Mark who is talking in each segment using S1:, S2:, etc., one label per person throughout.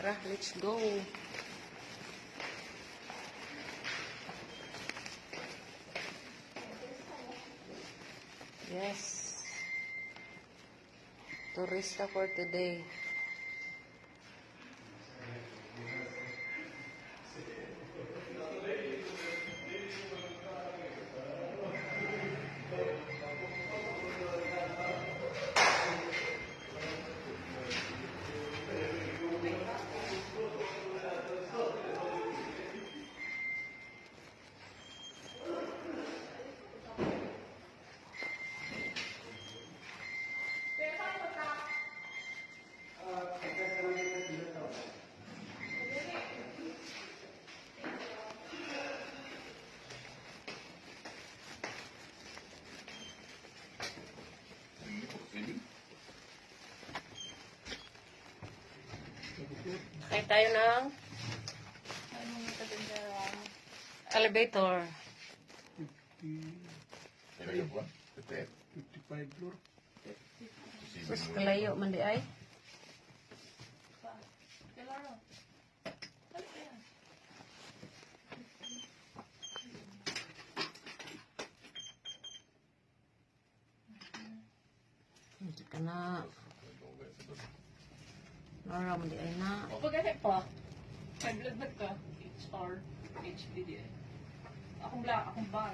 S1: Tara, let's go. Yes. Turista for today. Sakay tayo ng elevator.
S2: 55 floor.
S1: Sus, kalayo man di ay. Hindi ka na. Nara man di ay na.
S3: O pagkakit pa, may blood bag ka, HR, HPD eh. Akong bag.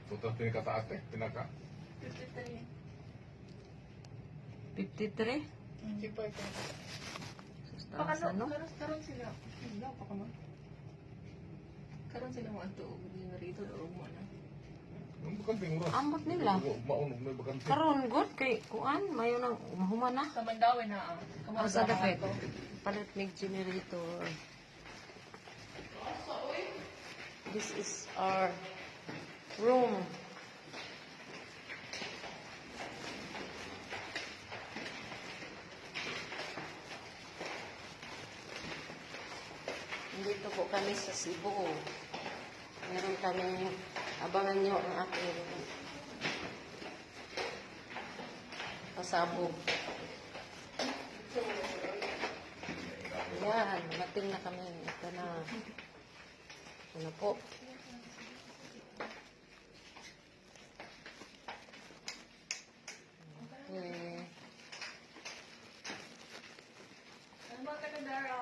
S2: Putas pinakataas eh, pinaka.
S3: 53.
S1: 53?
S3: Hindi pa ito.
S1: Sus, taas ano?
S3: Karon sila. Hindi pa ka man. Karon sila mo ato, yung rito, o mo na.
S2: Ang bakanting oras.
S1: Ambot nila.
S2: Maunog may bakanting.
S1: Karon good kay kuan mayo nang mahuman na.
S3: Sa Mandawi na
S1: Ang sa dapit. Palit mig generator. This is our room. Dito po kami sa Cebu. Meron kami, abangan nyo ang aking pasabog. Yan, mating na kami. Ito na. Ito na po. Okay.
S3: Ano ba ka na